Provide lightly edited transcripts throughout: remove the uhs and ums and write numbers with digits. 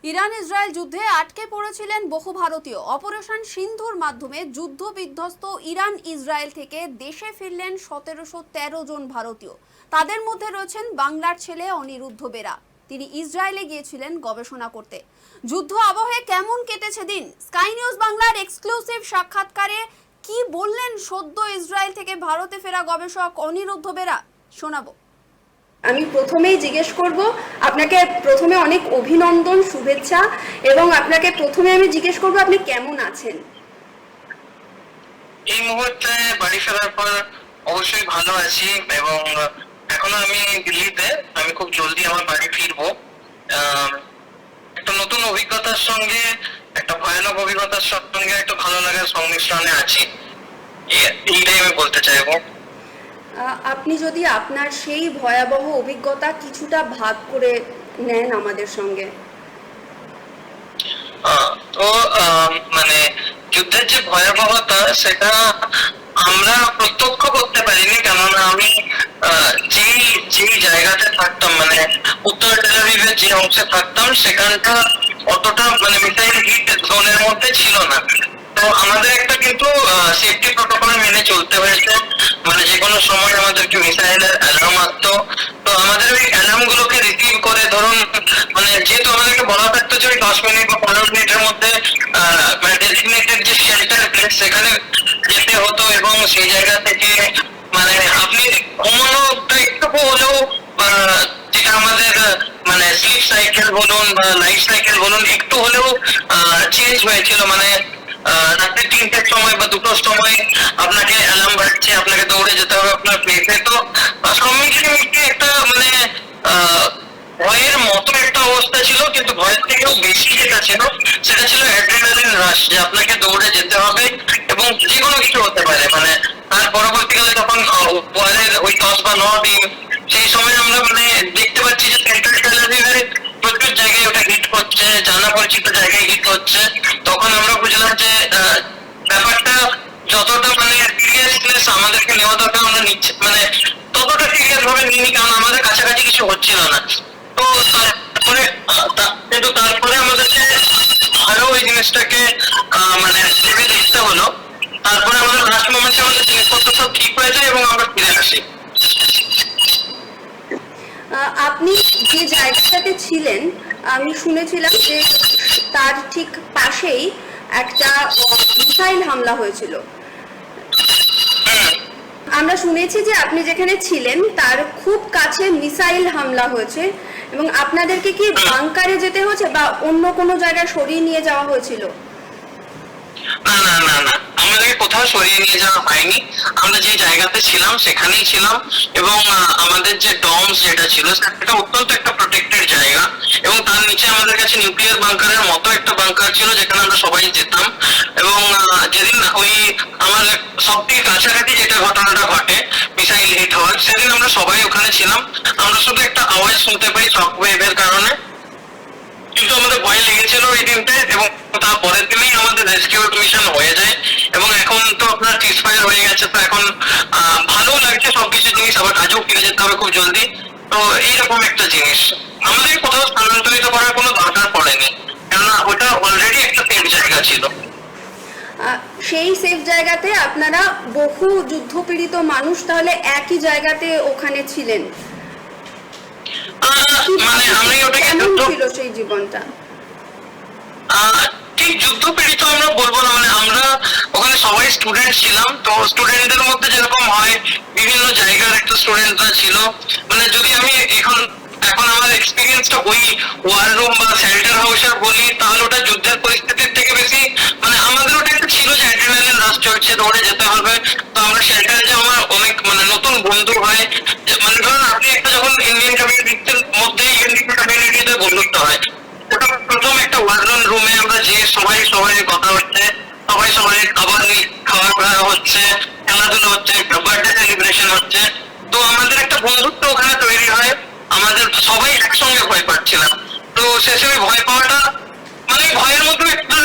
Iran Israel যুদ্ধে আটকে পড়েছিলেন বহু ভারতীয়। অপারেশন সিন্ধুর মাধ্যমে যুদ্ধ বিধ্বস্ত ইরান ইসরায়েল থেকে দেশে ফিরলেন ১৭১৩ জন ভারতীয়। তাদের মধ্যে রয়েছেন বাংলার ছেলে অনিরুদ্ধ বেরা। তিনি ইসরায়েলে গিয়েছিলেন গবেষণা করতে। যুদ্ধ আবহে কেমন কেটেছে দিন, স্কাই নিউজ বাংলার এক্সক্লুসিভ সাক্ষাৎকারে কি বললেন সদ্য ইসরায়েল থেকে ভারতে ফেরা গবেষক অনিরুদ্ধ বেরা, শোনাবো। আমি প্রথমেই জিজ্ঞেস করব, আপনাকে প্রথমে অনেক অভিনন্দন, শুভেচ্ছা, এবং আপনাকে প্রথমে আমি জিজ্ঞেস করব আপনি কেমন আছেন? এই মুহূর্তে বাড়ি ফেরার পর অবশ্যই ভালো আছি এবং এখনো আমি দিল্লিতে। আমি খুব জলদি আমার বাড়ি ফিরবো। একটা নতুন অভিজ্ঞতার সঙ্গে, একটা ভয়ানক অভিজ্ঞতার সঙ্গে একটা ভালো লাগার সংমিশ্রণে আছি, এইটাই আমি বলতে চাইবো। আপনি যদি আপনার সেই ভয়াবহ অভিজ্ঞতা কিছুটা ভাগ করে নেন আমাদের সঙ্গে। তো মানে যুদ্ধের যে ভয়াবহতা সেটা আমরা প্রত্যক্ষ করতে পারিনি, কেননা আমি যেই যেই জায়গাতে থাকতাম, মানে উত্তর টেলাভিভের যে অংশে থাকতাম, সেখানটা অতটা মানে মিসাইল হিট জোনের মধ্যে ছিল না। তো আমাদের একটা কিন্তু সেফটি প্রোটোকল মেনে চলতে হয়েছে। মানে যে কোনো সময় আমাদেরকে মিসাইলের অ্যালার্ম আসতো। তো আমাদের ওই অ্যালার্ম গুলোকে রিসিভ করে, ধরুন মানে যেহেতু আমাদেরকে বলা থাকতো যে ওই 10 মিনিট বা 15 মিনিটের মধ্যে মানে ডেজিগনেটেড যে শেল্টার প্লেস সেখানে যেতে হতো, এবং সেই জায়গা থেকে মানে আপনি ঘুমানোটা একটুকু হলেও যেটা আমাদের মানে স্লিপ সাইকেল বলুন বা লাইফ সাইকেল বলুন, একটু হলেও চেঞ্জ হয়েছিল। মানে রাত্রি 3টের সময় বা 2টোর সময় আপনাকে অ্যালার্ম বাজছে, আপনাকে দৌড়ে যেতে হবে আপনার প্লেসে। তো সব মিলিয়ে একটা মানে ভয়ের মতো একটা অবস্থা ছিল, কিন্তু ভয়ের থেকেও বেশি যেটা ছিল সেটা ছিল অ্যাড্রেনালিন রাশ, যে আপনাকে দৌড়ে যেতে হবে এবং যে কোনো কিছু হতে পারে। মানে তার পরবর্তীকালে যখন ওয়ারের ওই 10 বা 9 দিন, সেই সময় আমরা মানে দেখতে পাচ্ছি যে সেন্ট্রাল টেলাভিভের প্রচুর জায়গায় ওটা হিট করছে, জানা পরিচিত জায়গায় হিট হচ্ছে। তখন আমরা বুঝলাম যে ব্যাপারটা যতটা মানে সিরিয়াসনেস আমাদেরকে নেওয়া দরকার আমরা নিচ্ছে, মানে ততটা সিরিয়াস ভাবে নিইনি, কারণ আমাদের কাছাকাছি কিছু হচ্ছিল না। তো তারপরে কিন্তু তারপরে আমাদেরকে আরো ওই জিনিসটাকে মানে ভেবে দেখতে হলো। তারপরে আমাদের লাস্ট মোমেন্টে আমাদের জিনিসপত্র সব ঠিক হয়ে যায় এবং আমরা ফিরে আসি। আপনি যে জায়গাটাতে ছিলেন, আমি শুনেছিলাম যে তার ঠিক পাশেই একটা মিসাইল হামলা হয়েছিল। আমরা শুনেছি যে আপনি যেখানে ছিলেন তার খুব কাছে মিসাইল হামলা হয়েছে, এবং আপনাদেরকে কি বাংকারে যেতে হয়েছে বা অন্য কোনো জায়গায় সরিয়ে নিয়ে যাওয়া হয়েছিল? না না না না, আমাদেরকে কোথাও সরিয়ে নিয়ে যাওয়া হয়নি। আমরা যে জায়গাতে ছিলাম সেখানেই ছিলাম, এবং আমাদের যে ডমস যেটা ছিল সেটা অত্যন্ত একটা প্রোটেক্টেড জায়গা, এবং তার নিচে আমাদের কাছে নিউক্লিয়ার বাংকারের মতো একটা বাংকার ছিল যেখানে আমরা সবাই যেতাম। এবং যেদিন ওই আমার সব থেকে কাছাকাছি যেটা ঘটনাটা ঘটে মিসাইল হিট হওয়ার, সেদিন আমরা সবাই ওখানে ছিলাম। আমরা শুধু একটা আওয়াজ শুনতে পাই শক ওয়েভের কারণে, কিন্তু আমাদের ভয় লেগেছিল ওই দিনতে। এবং তারপরের দিনেই আমাদের রেস্কিউ মিশন হয়ে যায়, এবং এখন তো আপনার সিজফায়ার হয়ে গেছে। তো এখন ভালো লাগছে সবকিছু জিনিস, আবার কাজেও ফিরে যেতে হবে খুব জলদি। তো এইরকম একটা জিনিস আমাদের কোথাও স্থানান্তরিত করার কোনো দরকার পড়েনি, কেননা ওটা অলরেডি একটা সেফ জায়গা ছিল। সেই সেফ জায়গাতে আপনারা বহু যুদ্ধপীড়িত মানুষ তাহলে একই জায়গাতে ওখানে ছিলেন। মানে আমি ওটাকে কেমন ছিল সেই জীবনটা? ঠিক যুদ্ধ পীড়িত আমরা বলবো না, মানে আমরা ওখানে সবাই স্টুডেন্ট ছিলাম। তো স্টুডেন্টদের মধ্যে যেরকম হয় বিভিন্ন জায়গার একটা স্টুডেন্টরা ছিল। মানে যদি আমি এখন এখন আমার এক্সপিরিয়েন্সটা ওই ওয়ার রুম বা শেল্টার হাউসের বলি, তাহলে ওটা যুদ্ধের পরিস্থিতির থেকে বেশি মানে আমাদের ওটা একটা ছিল যে অ্যাড্রিনালিন রাশ চলছে, দৌড়ে যেতে হবে। তো আমরা শেল্টারে যে আমার অনেক মানে নতুন বন্ধু হয়, মানে ধরুন আপনি একটা যখন ইন্ডিয়ান কমিউনিটির মধ্যে ইন্ডিয়ান কমিউনিটিতে বন্ধুত্ব হয়, ওটা প্রথম একটা ওয়ার্ডরুম রুমে আমরা যে সবাই সবাই কথা হচ্ছে, সবাই সবাই খাবার খাওয়া দাওয়া হচ্ছে, খেলাধুলা হচ্ছে, বার্থডে সেলিব্রেশন হচ্ছে। তো আমাদের একটা বন্ধুত্ব ওখানে তৈরি হয়। আমাদের সবাই একসঙ্গে ভয় পাচ্ছিলাম। তো শেষে ওই ভয় পাওয়াটা মানে ভয়ের মধ্যে একটা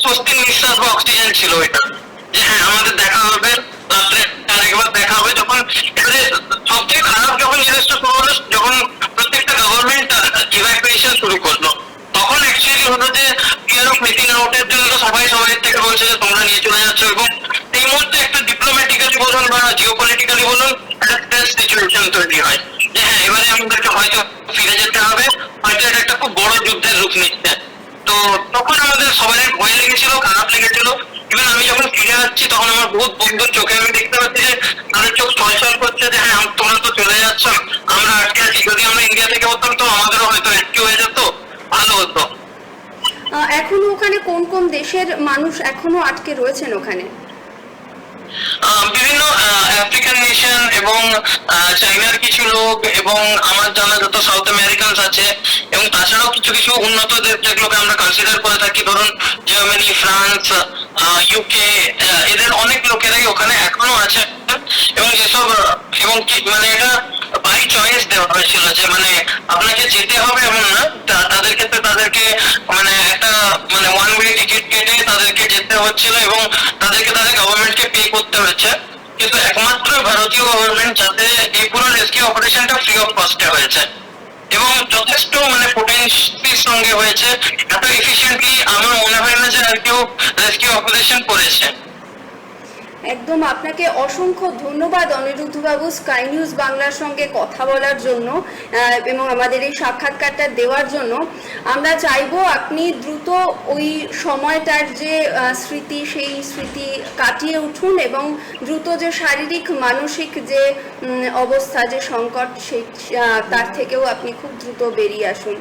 স্বস্তির নিঃশ্বাস বা অক্সিজেন ছিল ওইটা, যে হ্যাঁ আমাদের দেখা হবে রাত্রে, আরেকবার দেখা হবে। যখন এবারে সবথেকে খারাপ যখন জিনিসটা শুরু হলো, যখন প্রত্যেকটা গভর্নমেন্ট ইভ্যাকুয়েশন শুরু করলো, তখন অ্যাকচুয়ালি হলো যে ফিয়ার অফ মিসিং আউটের জন্য সবাই সবাই থেকে বলছে যে তোমরা নিয়ে চলে যাচ্ছ, এবং এই মুহূর্তে একটা ডিপ্লোম্যাটিক্যালি বলুন বা জিওপলিটিক্যালি বলুন একটা স্ট্রেস সিচুয়েশন তৈরি হয় যে হ্যাঁ এবারে আমাদেরকে হয়তো ফিরে যেতে হবে, হয়তো এটা একটা খুব বড় যুদ্ধের রূপ নিচ্ছে। তো তখন আমাদের সবাই ভয় লেগেছিল, খারাপ লেগেছিল। ইভেন আমি যখন ফিরে আসছি তখন আমার বহুত বন্ধুর চোখে আমি দেখতে পাচ্ছি যে তাদের চোখ ছলছল করছে যে হ্যাঁ তোমরা তো চলে যাচ্ছ, আমরা আটকে আছি, যদি আমরা ইন্ডিয়া থেকে হতাম তো আমাদেরও হয়তো রেস্কিউ হয়ে যেত, ভালো হতো। এখনো ওখানে কোন কোন দেশের মানুষ এখনো আটকে রয়েছেন ওখানে? বিভিন্ন আফ্রিকান নেশন এবং চাইনার কিছু লোক, এবং আমার জানা যত সাউথ আমেরিকানস আছে, এবং তাছাড়াও কিছু কিছু উন্নত দেশ যেগুলোকে আমরা কনসিডার করে থাকি, ধরুন জার্মানি, ফ্রান্স, ইউকে, এদের অনেক লোকেরাই ওখানে এখনো আছে। এবং যেসব এবং মানে এটা বাই চয়েস দেওয়া হয়েছিল যে মানে আপনাকে যেতে হবে এমন না, তাদের ক্ষেত্রে তাদেরকে মানে একটা মানে ওয়ান ওয়ে টিকিট কেটে তাদেরকে যেতে হচ্ছিল, এবং তাদেরকে তাদের গভর্নমেন্টকে পে করতে হচ্ছে। কিন্তু একমাত্র ভারতীয় গভর্নমেন্ট যাতে এই পুরো রেস্কিউ অপারেশনটা ফ্রি অফ কস্টে হয়েছে এবং যথেষ্ট মানে পোটেন্সির সঙ্গে হয়েছে, এত এফিসিয়েন্টলি আমার মনে হয় না যে আর কেউ রেস্কিউ অপারেশন করেছে। একদম আপনাকে অসংখ্য ধন্যবাদ অনিরুদ্ধ বাবু, স্কাই নিউজ বাংলার সঙ্গে কথা বলার জন্য এবং আমাদের এই সাক্ষাৎকারটা দেওয়ার জন্য। আমরা চাইবো আপনি দ্রুত ওই সময়টার যে স্মৃতি, সেই স্মৃতি কাটিয়ে উঠুন এবং দ্রুত যে শারীরিক মানসিক যে অবস্থা, যে সংকট, সেই তার থেকেও আপনি খুব দ্রুত বেরিয়ে আসুন।